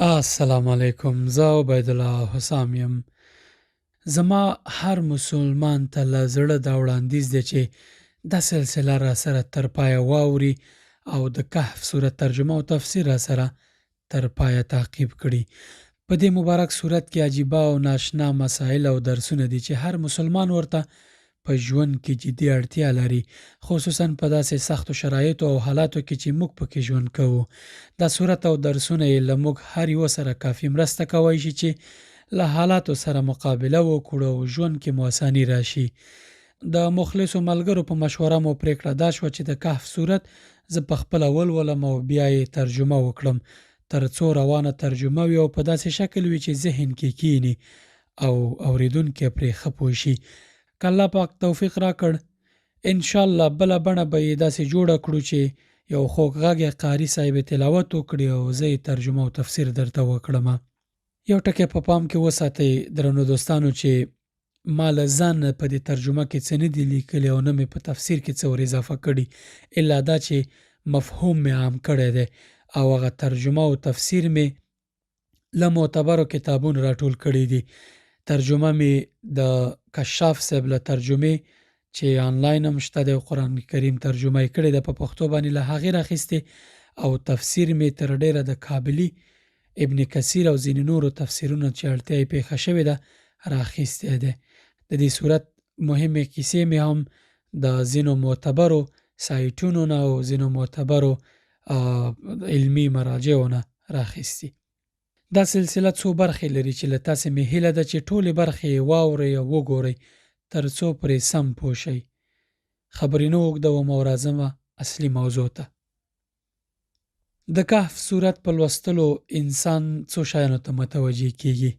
السلام علیکم، زه عبید الله حسام یم. زما هر مسلمان ته له زړه دا وړاندیز دی چې دا سلسله را سره تر پایه واوري او د کهف سورت ترجمه او تفسیر را سره تر پایه تعقیب کړي. په دې مبارک سورت کې عجیبه او ناشنا مسایل او درسونه دي چې هر مسلمان ورته په ژوند کې جدي اړتیا لري، خصوصا په داسې سختو شرایطو او حالاتو کې چې موږ پکې ژوند کوو. دا سورت او درسونه یې له موږ هر یوه سره کافي مرسته کولی شي چې له حالاتو سره مقابله وکړو او ژوند کې مو اساني راشي. د مخلصو ملګرو په مشوره مو پرېکړه دا شوه چې د کهف سورت زه پخپله ولولم او بیا یې ترجمه وکړم، تر څو روانه ترجمه وي او په داسې شکل وي چې ذهن کې کینی او اوریدونکی پرې ښه پوه شي. که الله پاک توفیق راکړ، انشاءالله بله بڼه به یې داسې جوړه کړو چې یو خوږغږی قاري صاحب یې تلاوت وکړي او زه یې ترجمه او تفسیر درته وکړمه. یو ټکی په پام کې وساتئ درنو دوستانو چې ما له ځان نه په دې ترجمه کې څه نه دي لیکلي او نه مې په تفسیر کې څه ور اضافه کړي، الا دا چې مفهوم مې عام کړی دی او هغه ترجمه او تفسیر مې له معتبرو کتابونو راټول کړي دي. ترجمه مې د کشاف صاحب له ترجمې چې آنلاین هم شته دی، قرآن کریم ترجمه یې کړې ده په پښتو باندې، له هغې راخیستې، او تفسیر مې تر ډېره د کابلي ابن کثیر او ځینې نورو تفسیرونو چې اړتیا یې پېښه شوې ده راخیستی دی. د دې صورت مهمې کیسې مې هم د ځینو معتبرو سایټونو نه او ځینو معتبرو علمي مراجعو نه راخیستي. دا سلسله څو برخې لري چې له تاسې مې هیله ده چې ټولې برخې یې واورئ او وګورئ تر څو پرې سم پوه شئ. خبرې نه اوږدوم او راځمه اصلي موضوع ته. د کهف سورت په لوستلو انسان څو شیانو ته متوجه کیږي.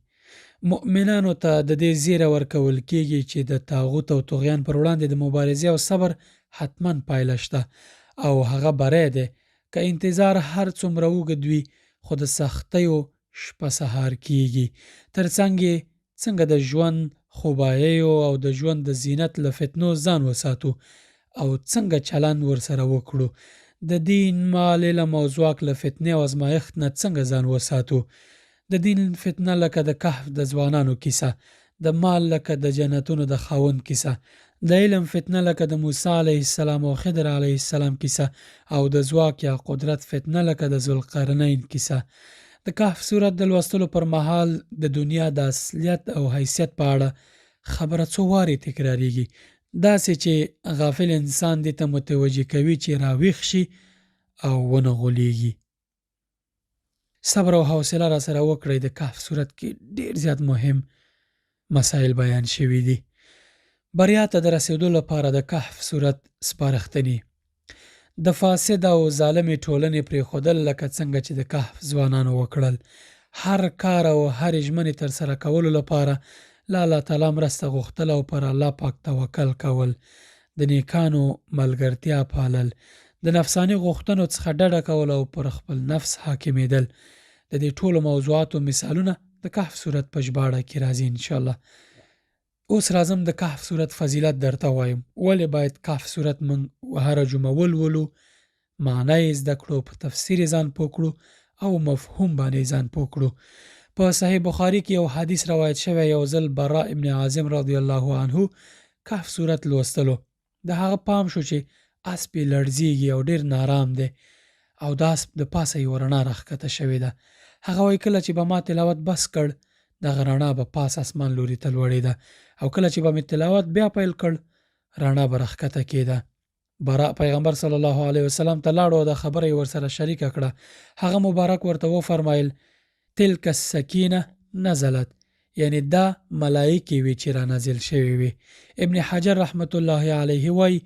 مؤمنانو ته د دې زیره ورکول کیږي چې د طاغوت او طغیان پر وړاندې د مبارزې او صبر حتما پایله شته او هغه بری دی. که انتظار هر څومره اوږد وي خو د سختیو شپه سهار کیږي. ترڅنګ یې څنګه د ژوند خوباییو او د ژوند د زینت له فتنو ځان وساتو او څنګه چلند ورسره وکړو. د دین، مال، علم او ځواک له فتنې او ازمایښت نه څنګه ځان وساتو. د دین فتنه لکه د کهف د ځوانانو کیسه، د مال لکه د جنتونو د خاوند کیسه، د علم فتنه لکه د موسی علیه السلام او خضر علیه السلام کیسه، او د ځواک یا قدرت فتنه لکه د ذوالقرنین کیسه. د کهف سورت د لوستلو پر مهال د دنیا د اصلیت او حیثیت په اړه خبره څو وارې تکراریږي، داسې چې غافل انسان دې ته متوجه کوي چې راویښ شي او ونه غولیږي. صبر او حوصله را سره وکړئ. د کهف سورت کې ډیر زیات مهم مسایل بیان شوي دي. بریا ته د رسیدو لپاره د کهف سورت سپارښتنې: د فاسد او ظالمې ټولنې پرېښودل لکه څنګه چې د کهف ځوانانو وکړل. هر کار او هرې ژمنې ترسره کولو لپاره له الله تعالی مرسته غوښتل او پر الله پاک توکل کول، د نیکانو ملګرتیا پالل، د نفساني غوښتنو څخه ډډه کول او پر خپل نفس حاکمېدل. د دې ټولو موضوعاتو مثالونه د کهف سورت په ژباړه کې راځي انشاءالله. اوس راځم د کهف سورت فضیلت درته وایم. ولې باید کهف سورت موږ هره جمعه ولولو، معنی یې زده کړو، په تفسیر یې ځان پوه کړو او مفهوم باندې ځان پوه کړو. په صحیح بخاري کې یو حدیث روایت شوی، یو ځل برا ابن عازم رضی الله عنه کهف سورت لوستلو. د هغه پام شو چې اسب یې لړزیږي او ډېر نارام دی او د اسب د پاسه یوه رڼا راښکته شوې ده. هغه وایي کله چې به ما تلاوت بس کړ دغه رڼا به پاس اسمان لوري ته لوړېده او کله چې به مې تلاوت بیا پیل کړ رڼا به راښکته کېده. برا پیغمبر صلی الله علیه وسلم ته لاړو او د خبره یې ورسره شریکه کړه. هغه مبارک ورته وفرمایل تلک السکینه نزلت، یعنی دا ملائکې وي چې را نازل شوي وي. ابن حجر رحمت الله علیه وایي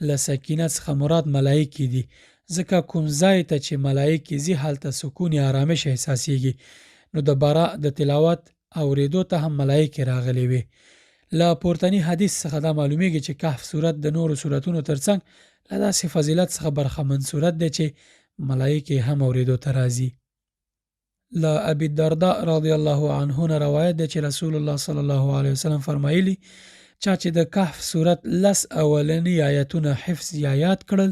له سکینه څخه مراد ملائکې دي، ځکه کوم ځای ته چې ملائکې ځي هلته سکون یا آرامش احساسیږي. نو د برا د تلاوت اورېدو ته هم ملائکې راغلي وي. له پورتني حدیث څخه دا معلومیږي چې کهف سورت د نورو سورتونو ترڅنګ له داسې فضیلت څخه برخمن سورت دی چې ملائکې هم اورېدو ته راځي. له ابي الدرداء رضی الله عنه نه روایت دی چې رسول الله صلی الله علیه وسلم فرمایلی چا چې د کهف سورت 10 اولنی آیتونه حفظ یا یاد کړل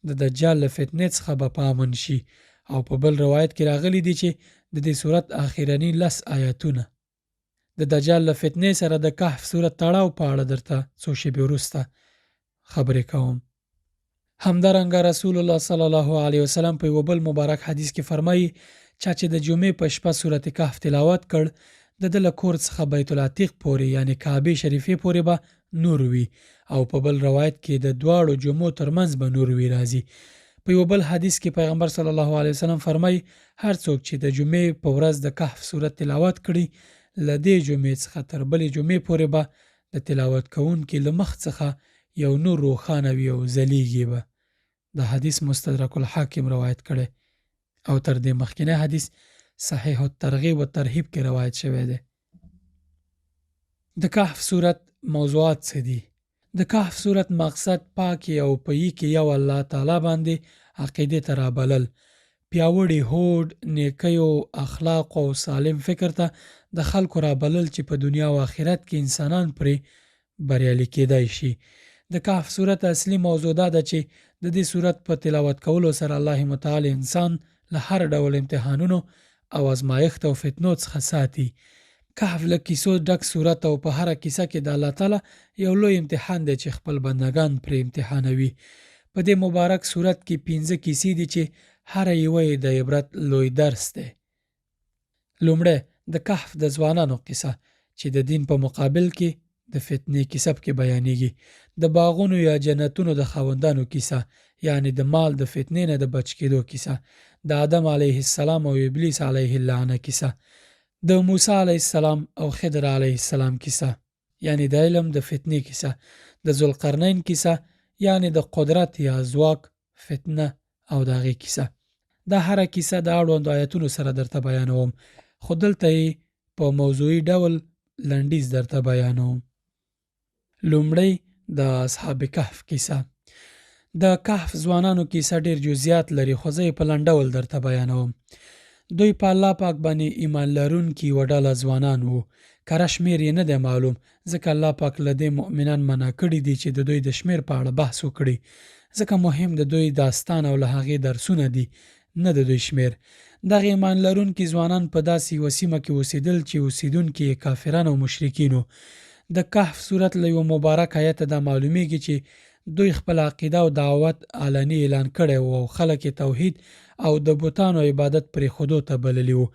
د دجال له فتنې څخه به په امن شي. او په بل روایت کې راغلی دی چې د دې سورت آخرني 10 آیاتونه. د دجال له فتنې سره د کهف سورت تړاو په اړه درته څو شېبې وروسته خبرې کوم. همدارنګه رسول الله صلی الله علیه وسلم په یو بل مبارک حدیث کې فرمایي چا چې د جمعې په شپه سورت کهف تلاوت کړ د ده له کور څخه بیت العتیق پورې یعنی کعبې شریفې پورې به نور وي او په بل روایت کې د دواړو جمعو ترمنځ به نور وي راځي. په یو بل حدیث کې پیغمبر صلی الله علیه وسلم فرمایي هر څوک چې د جمعې په ورځ د کهف سورت تلاوت کړي له دې جمعې څخه تر بلې جمعې پورې به د تلاوت کوونکي له مخ څخه یو نور روښانه وي او ځلیږي به. د حدیث مستدرک الحاکم روایت کړي او تر دې مخکینی حدیث صحیح الترغیب و ترهیب کې روایت شوی دی. د کهف سورت موضوعات څه دي؟ د کهف سورت مقصد پاکي او پوهی کې یو الله تعالی باندې عقیدې ته رابلل، پیاوړي هوډ، نیکیو، اخلاق او سالم فکر ته د خلکو رابلل چې په دنیا او آخرت کې انسانان پرې بریالي کېدای شي. د کهف سورت اصلي موضوع دا ده چې د دې سورت په تلاوت کولو سره الله متعال انسان له هر ډول امتحانونو او ازمایښت او فتنو څخه ساتي. کهف له کیسو ډک سورت او په هره کیسه کې د الله تعالی یو لوی امتحان دی چې خپل بندگان پرې امتحانوي. په دې مبارک سورت کې 15 کیسې دي چې هر یوه د عبرت لوی درس دی. لومړی د کهف د ځوانانو قصه چې د دین په مقابل کې د فتنې کیسه کې بیانېږي. د باغونو یا جنتونو د خاوندانو کیسه یعنی د مال د فتنې نه د بچ کېدو کیسه. د آدم علیه السلام او ابلیس علیه اللعنه کیسه. د موسی علیه السلام او خضر علیه السلام کیسه یعنی د علم د فتنې کیسه. د ذوالقرنین کیسه یعنی د قدرت یا ځواک فتنه او د هغې کیسه. دا هره کیسه د اړوندو آیتونو سره درته بیانوم خو دلته یې په موضوعي ډول لنډیز درته بیانوم. لومړی د اصحاب کهف کیسه. د کهف ځوانانو کیسه ډیر جزئیات لري خو زه یې په لنډ ډول درته بیانوم. دوی په الله پاک باندې ایمان لرونکي یوه ډله ځوانان وو. کره شمېر یې نه دی معلوم ځکه الله پاک له دې مؤمنان منع کړي دي چې د دوی د شمېر په اړه بحث وکړي ځکه مهم د دوی داستان او له هغې درسونه دي نه د دوی شمېر. دغه ایمان لرونکي ځوانان په داسې یوه سیمه کې اوسېدل چې اوسېدونکي یې کافران او مشرکین وو. د کهف سورت له یوه مبارک آیته دا معلومیږي چې دوی خپل عقیده او دعوت علني اعلان کړی و او خلک یې توحید او د بتانو عبادت پرېښودو ته بللي وو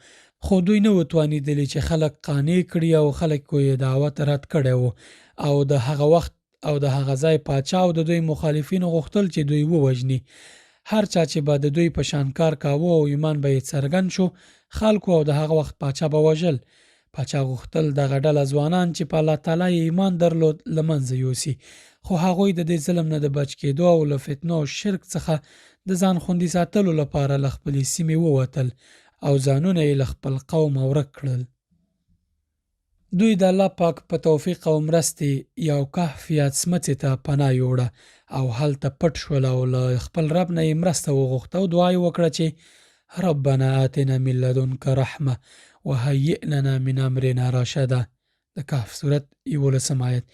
خو دوی نه و توانېدلي چې خلک قانع کړي او خلکو یې دعوت رد کړی و او د هغه وخت او د هغه ځای پاچا او د دوی مخالفینو غوښتل چې دوی ووژني. هر چا چې به د دوی په شان کار کاوه او ایمان به یې څرګند شو خلکو او د هغه وخت پاچا به وژل. پاچا غوښتل دغه ډله ځوانان چې په الله تعالی یې ایمان درلود له منځه یوسي خو هغوی د دې ظلم نه د بچ کېدو او له فتنو او شرک څخه د ځان خوندي ساتلو لپاره له خپلې سیمې ووتل او ځانونه یې له خپل قوم ورک کړل. دوی د الله پاک په توفیق او مرستې یو کهف یا څمڅې ته پناه یوړه او هلته پټ شول او له خپل رب نه یې مرسته وغوښته او دعا یې وکړه چې ربنا آتنا من لدنک رحمه وهیئ لنا من امرنا رشدا. د کهف سورت 11 آیت.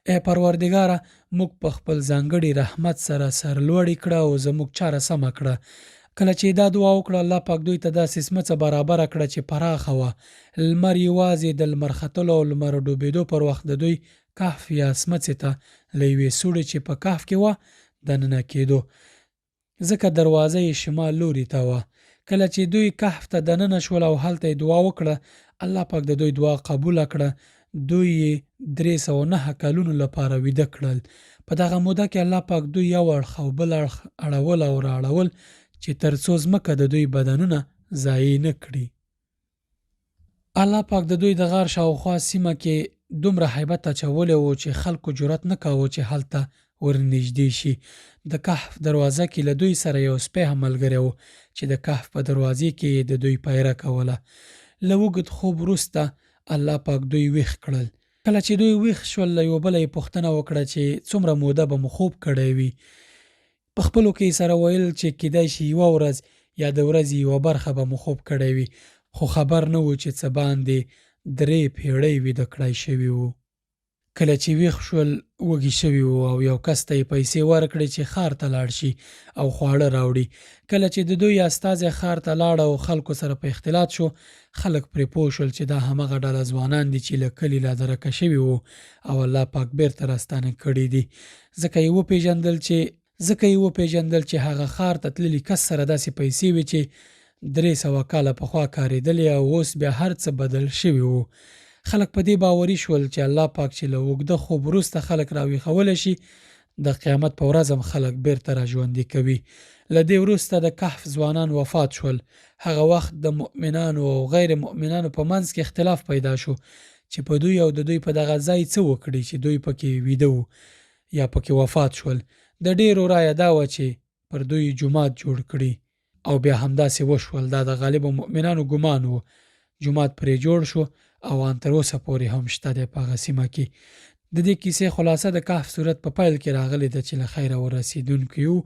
ای پروردګاره موږ په خپل ځانګړي رحمت سره سرلوړي کړه او زموږ چاره سمه کړه. کله چې دا دعا وکړه الله پاک دوی ته داسې سمڅه برابره کړه چې پراخه وه. لمر یوازې د لمر ختلو او لمر ډوبېدو پر وخت د دوی کهف یا سمڅې ته له یوې سوړې چې په کهف کې وه دننه کېدو ځکه دروازه یې شمال لوري ته وه. کله چې دوی کهف ته دننه شول او هلته یې دعا وکړه الله پاک د دوی دعا قبوله کړه. دوی یې 309 کلونو لپاره ویده کړل. په دغه موده کې الله پاک دوی یو اړخ او بل اړخ اړول او راړول چې تر څو ځمکه د دوی بدنونه ضایع نه کړي. الله پاک د دوی د غار شاوخوا سیمه کې دومره هیبت اچولی و چې خلکو جرأت نه کاوه چې هلته ورنږدې شي. د کهف دروازه کې له دوی سره یو سپی هم ملګری و چې د کهف په دروازې کې د دوی پیره کوله. له اوږد خوب وروسته الله پاک دوی ویښ کړل. کله چې دوی ویښ شول له یو بله یې پوښتنه وکړه چې څومره موده به مو خوب کړی وي. په خپلو کې یې سره ویل چې کیدای شي یوه ورځ یا د ورځې یوه برخه به مو خوب کړی وي خو خبر نه و چې څه باندې 3 پېړۍ ویده کړی شوي وو. کله چې ویښ شول وږي شوي وو او یو کس ته یې پیسې ورکړې چې ښار ته لاړ شي او خواړه راوړي. کله چې د دوی استازی ښار ته لاړ او خلکو سره په اختلاط شو، خلک پرې پوه شول چې دا همغه ډله ځوانان دي چې له کلي لا درکه شوي وو او الله پاک بیرته راستانه کړي دي. ځکه یې وپېژندل چې هغه ښار ته تللي کس سره داسې پیسې وې چې 300 کاله پخوا کارېدلې او اوس بیا هر څه بدل شوي وو. خلک په دې باوري شول چې الله پاک چې له اوږده خوب وروسته خلک راویښولی شي، د قیامت په ورځ هم خلک بیرته راژوندي کوي. له دې وروسته د کهف ځوانان وفات شول. هغه وخت د مؤمنانو او غیر مؤمنانو په منځ کې اختلاف پیدا شو چې په دوی او د دوی په دغه ځای څه وکړي چې دوی پکې ویده وو یا پکې وفات شول. د ډېرو رایه دا وه چې پر دوی جومات جوړ کړي او بیا همداسې وشول. دا د غالبو مؤمنانو ګمان و. جومات پرې جوړ شو او ان تر اوسه پورې هم شته دی په هغه سیمه کې. د دې کیسې خلاصه د کهف صورت په پیل کې راغلی ده چې له خیره ورسېدونکي یو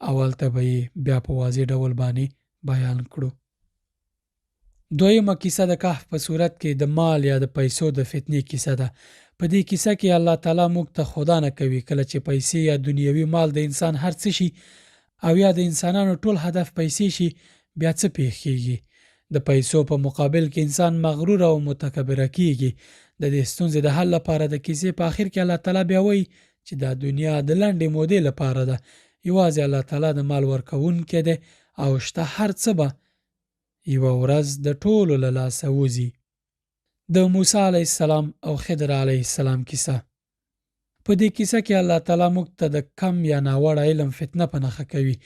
او هلته به یې بیا په واضح ډول باندې بیان کړو. دویمه کیسه د کهف په صورت کې د مال یا د پیسو د فتنې کیسه ده. په دې کیسه کې الله تعالی موږ ته خدا نه کوي کله چې پیسې یا دنیوي مال د انسان هر څه شي او یا د انسانانو ټول هدف پیسې شي، بیا څه پیښیږي. د پیسو په مقابل کې انسان مغرور او متکبره کیږي. د دې ستونزې د حل لپاره د کیسې په آخر کې الله تعالی بیا وایي چې دا دنیا د لنډې مودې لپاره ده. یوازې الله تعالی د مال ورکوونکی دی او شته هر څه به یوه ورځ د ټولو له لاسه وځي. د موسی علیه السلام او خضر علیه السلام کیسه. په دې کیسه کې الله تعالی موږ ته د کم یا ناوړه علم فتنه په نښه کوي.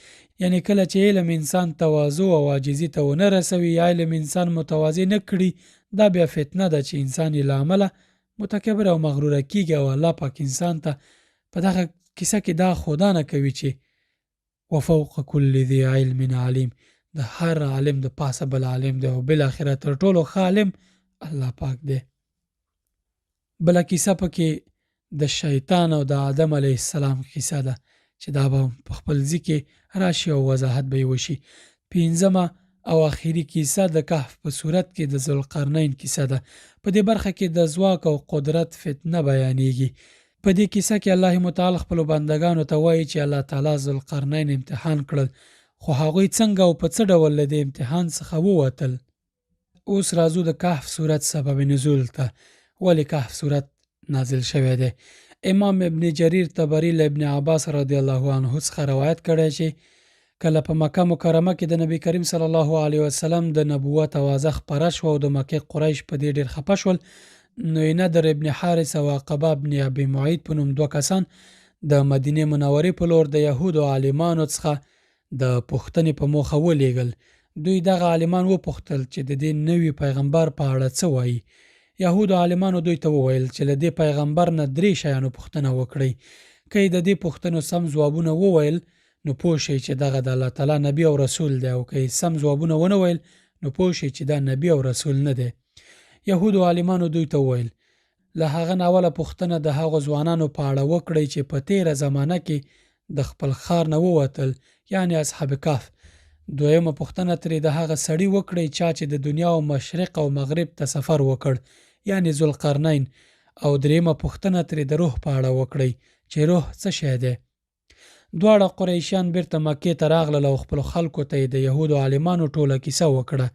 یعنی کله چې علم انسان تواضع او عاجزي ته ونه رسوي یا علم انسان متواضع نه کړي، دا بیا فتنه ده چې انسان یې له امله متکبر او مغروره کیږي او الله پاک انسان ته په دغه کیسه کې دا خدا نه کوي چې وفوق کل ذی علم علیم، د هر عالم د پاسه بل عالم دی او بالاخره تر ټولو ښه عالم الله پاک دی. بله کیسه پکې د شیطان او د آدم علیه السلام کیسه ده چې دا به په خپل ځای کې راشي او وضاحت به یې وشي. پنځمه او آخري کیسه د کهف په صورت کې د ذوالقرنین کیسه ده. په دې برخه کې د ځواک او قدرت فتنه بیانېږي. په دې کیسه کې الله متعال خپلو بندګانو ته وایي چې الله تعالی ذوالقرنین امتحان کړل، خو هغوی څنګه او په څه ډول له دې امتحان څخه ووتل. اوس راځو د کهف صورت سبب نزول ته. ولې کهف صورت نازل شوی دی؟ امام ابن جریر طبري له ابن عباس رضی الله عنه څخه روایت کړی چې کله په مکه مکرمه کې د نبی کریم صلی الله علیه وسلم د نبوت اوازه خپره شوه او د مکې قریش په دې ډېر خفه شول، نو نضر ابن حارث او عقبه ابن ابي معید په نوم 2 کسان د مدینې منورې په لور د یهودو عالمانو څخه د پوښتنې په موخه ولیږل. دوی دغه عالمان وپوښتل چې د دې نوي پیغمبر په اړه څه وایي. یهودو عالمانو دوی ته وویل چې له دې پیغمبر نه 3 شیانو پوښتنه وکړئ. که یې د دې پوښتنو سم ځوابونه وویل نو پوه شئ چې دغه د الله تعالی نبی او رسول دی، او که یې سم ځوابونه ونه ویل نو پوه شئ چې دا نبی او رسول نه دی. یهودو عالمانو دوی ته وویل له هغه ناوله پوښتنه د هغو ځوانانو په اړه وکړئ چې په تیره زمانه کې د خپل ښار نه ووتل، یعنی اصحاب کهف. دویمه پوښتنه ترې د هغه سړي وکړئ چا چې د دنیا او مشرق او مغرب ته سفر وکړ، یعنی ذوالقرنین. او دریمه پوښتنه ترې د روح په اړه وکړئ چې روح څه شی دی. دواړه قریشیان بیرته مکې ته راغلل او خپلو خلکو ته یې د یهودو عالمانو ټوله کیسه وکړه.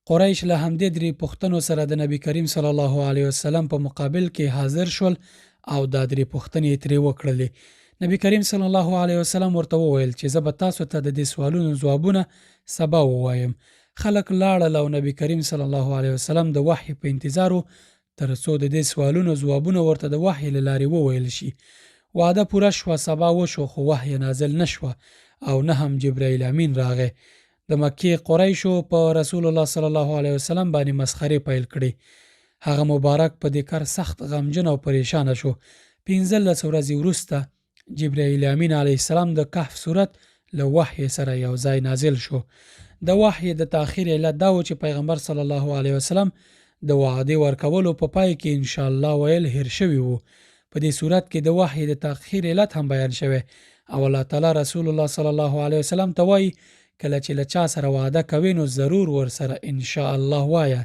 قریش له همدې 3 پوښتنو سره د نبی کریم صلی الله علیه وسلم په مقابل کې حاضر شول او دا 3 پوښتنې یې ترې وکړلې. نبی کریم صلی الله علیه وسلم ورته وویل چې زه به تاسو ته د دې سوالونو ځوابونه سبا ووایم. خلک لاړل او نبی کریم صلی الله علیه وسلم د وحی په انتظار و تر څو د دې سوالونو ځوابونه ورته د وحی له لارې وویل شي. وعده پوره شوه، سبا وشو، خو وحی نازل نه شوه او نه هم جبرائیل امین راغی. د مکې قریشو په رسول الله صلی الله علیه وسلم باندې مسخرې پیل کړې. هغه مبارک په دې کار سخت غمجن او پریشانه شو. 15 ورځې وروسته جبرائیل امین علیه السلام د کهف صورت له وحی سره یو ځای نازل شو. د وحی د تاخیر علت دا و چې پیغمبر صلی الله علیه وسلم د وعده ورکولو په پای کې ان شاء الله ویل هیر شوی وو. په دې صورت کې د وحی د تاخیر علت هم بیان شوی او الله تعالی رسول الله صلی الله علیه وسلم ته وایي کله چې له چا سره وعده کوي نو ضرور ور سره ان شاء الله وایه.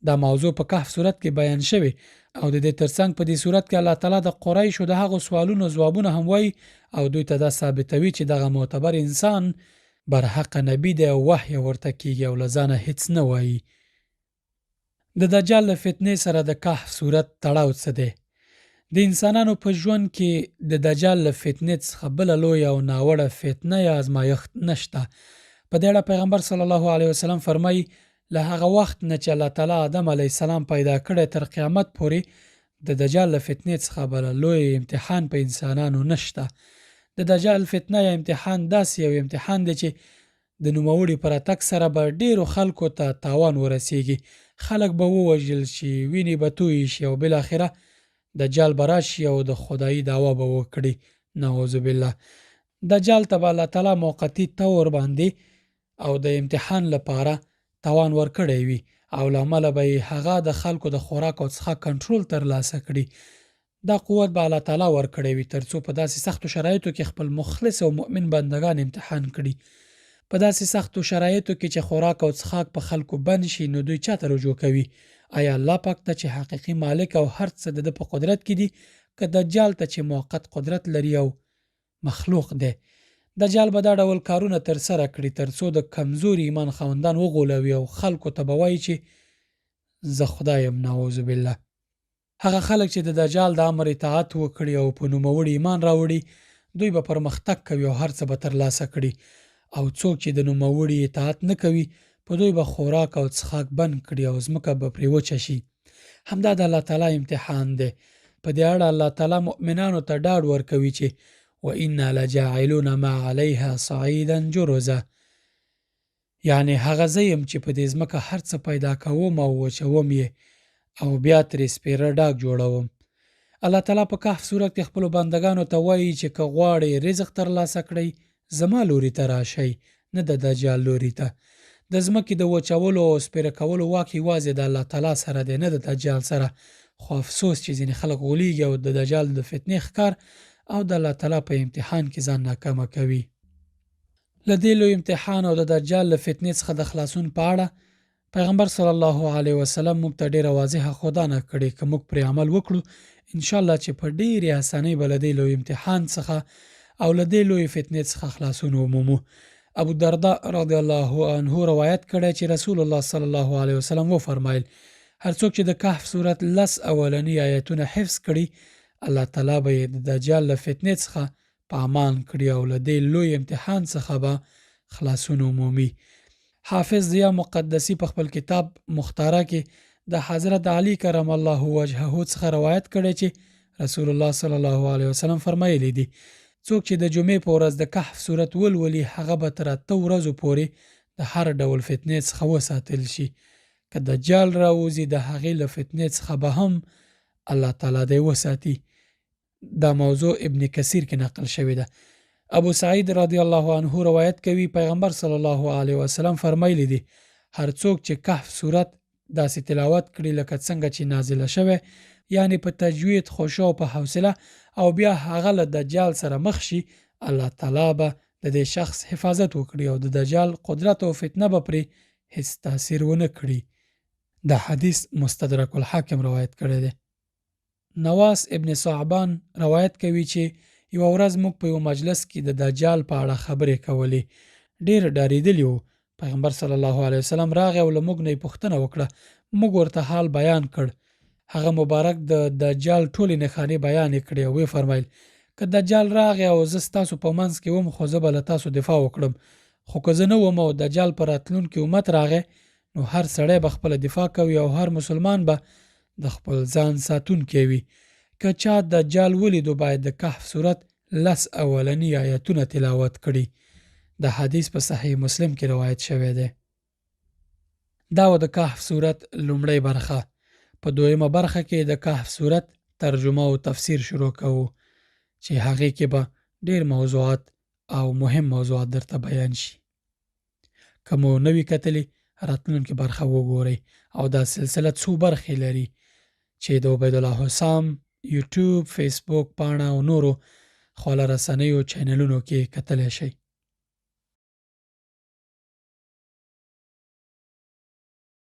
دا موضوع په کهف سورت کې بیان شوی او د دې ترڅنګ په دې سورت کې الله تعالی د قریشو د هغو سوالونو ځوابونه هم وایي او دوی ته دا ثابتوي چې دغه معتبر انسان برحق نبی دی او وحی ورته کیږي او له ځانه هیڅ نه وایي. د دجال له فتنې سره د کهف سورت تړاو څه دی؟ د انسانانو په ژوند کې د دجال له فتنې څخه بله لویه او ناوړه فتنه یا ازمایښت نشته. په دې اړه پیغمبر صلی الله علیه وسلم فرمایي له هغه وخت نه چې الله تعالی آدم علیه السلام پیدا کړی تر قیامت پورې د دجال له فتنې څخه بله لوی امتحان په انسانانو نشته. د دجال فتنه یا امتحان داسې یو امتحان دی چې د نوموړي په راتګ سره به ډیرو خلکو ته تاوان ورسیږي. خلک به ووژل شي، وینې به تویې شي او بالاخره دجال به راشي او د خدایي دعوا به وکړي. نعوذ بالله. دجال ته به الله تعالی موقتي طور باندې او د امتحان لپاره توان ورکړی وي او له امله به یې هغه د خلکو د خوراک او څښاک کنټرول ترلاسه کړي. دا قوت به الله تعالی ورکړی وي تر څو په داسې سختو شرایطو کې خپل مخلص او مؤمن بندگان امتحان کړي. په داسې سختو شرایطو کې چې خوراک او څښاک په خلکو بند شي نو دوی چاته رجوع کوي؟ آیا الله پاک ته چې حقیقي مالک او هر څه د ده په قدرت کې دي، که دجال ته چې موقت قدرت لري او مخلوق دی؟ دجال به دا ډول کارونه ترسره کړي تر څو د کمزوري ایمان خاوندان وغولوي او خلکو ته به وایي چې زه خدای یم. نعوذ بالله. هغه خلک چې د دجال د امر اطاعت وکړي او په نوموړي ایمان راوړي دوی به پرمختګ کوي او هر څه به ترلاسه کړي، او څوک چې د نوموړي اطاعت نه کوي په دوی به خوراک او څښاک بند کړي او ځمکه به پرې وچه شي. همدا د الله تعالی امتحان دی. په دې اړه الله تعالی مؤمنانو ته ډاډ ورکوي چې وَإِنَّا لَجَاعِلُونَ مَا عَلَيْهَا صَعِيدًا جُرُزًا، یعنی هغه زه یم چې په دې ځمکه هر څه پیدا کوم او وچوم یې او بیا ترې سپېره ډاګ جوړوم. الله تعالی په کهف سورت کې خپلو بندګانو ته وایي چې که غواړئ رزق ترلاسه کړئ زما لوري ته راشئ، نه د دجال لوري ته. د ځمکې د وچولو او سپېره کولو واک یوازې د الله تعالی سره دی، نه د دجال سره. خو افسوس چې ځینې خلک غولیږي او د دجال د فتنې ښکار او د الله تعالی په امتحان کې ځان ناکامه کوي. له دې لوی امتحان او د دجال له فتنې څخه د خلاصون په اړه پیغمبر صلی الله علیه وسلم موږ ته ډېره واضحه ښودنه کړې. که موږ پرې عمل وکړو انشاءالله چې په ډېرې اسانۍ به له دې لوی امتحان څخه او له دې لوی فتنې څخه خلاصون ومومو. ابو الدرداء رضی الله عنه روایت کړی چې رسول الله صلی الله علیه وسلم وفرمایل هر څوک چې د کهف سورت 10 اولنی آیتونه حفظ کړي الله تعالی به یې د دجال له فتنې څخه په امان کړي او له دې لوی امتحان څخه به خلاصون ومومي. حافظ ضیاء مقدسی په خپل کتاب مختاره کې د حضرت علی کرم الله وجهه څخه روایت کړی چې رسول الله صلی الله علیه وسلم فرمایلی دي څوک چې د جمعې په ورځ د کهف سورت ولولي هغه به تر 8 ورځو پورې د هر ډول فتنې څخه وساتل شي. که دجال راوځي د هغې له فتنې څخه به هم الله تعالی دی وساتي. دا موضوع ابن کثیر کې نقل شوې ده. ابو سعید رضی الله عنه روایت کوي پیغمبر صلی الله علیه وسلم فرمایلی دي هر څوک چې کهف سورت داسې تلاوت کړي لکه څنګه چې نازله شوه، یعنی په تجوید، خشوع او په حوصله، او بیا هغه له دجال سره مخ شي، الله تعالی به د دې شخص حفاظت وکړي او د دجال قدرت او فتنه به پرې هیڅ تاثیر ونه کړي. دا حدیث مستدرک الحاکم روایت کړی دی. نواس ابن صعبان روایت کوي چې یوه ورځ موږ په یو مجلس کې د دجال په اړه خبرې کولې. ډېر ډارېدلي وو. پیغمبر صلی الله علیه وسلم راغی او له موږ نه یې پوښتنه وکړه. موږ ورته حال بیان کړ. هغه مبارک د دجال ټولې نښانې بیان کړې او ویې فرمایل که دجال راغی او زه ستاسو په منځ کې وم خو زه به له تاسو دفاع وکړم، خو که زه نه وم او دجال په راتلونکي امت راغی نو هر سړی به خپله دفاع کوي او هر مسلمان به د خپل ځان ساتونکی وي. که چا دجال ولیدو باید د کهف سورت 10 اولنی آیتونه تلاوت کړي. د حدیث په صحیح مسلم کې روایت شوی دی. دا و د کهف سورت لومړی برخه. په دویمه برخه کې د کهف سورت ترجمه او تفسیر شروع کوو چې هغې کې به ډېر موضوعات او مهم موضوعات درته بیان شي. که مو نه وي کتلې راتلونکې برخه وګورئ او دا سلسله څو برخې لري چې د عبیدالله حسام یوټیوب، فیسبوک پاڼه او نورو خواله رسنیو چینلونو کې کتلی شئ.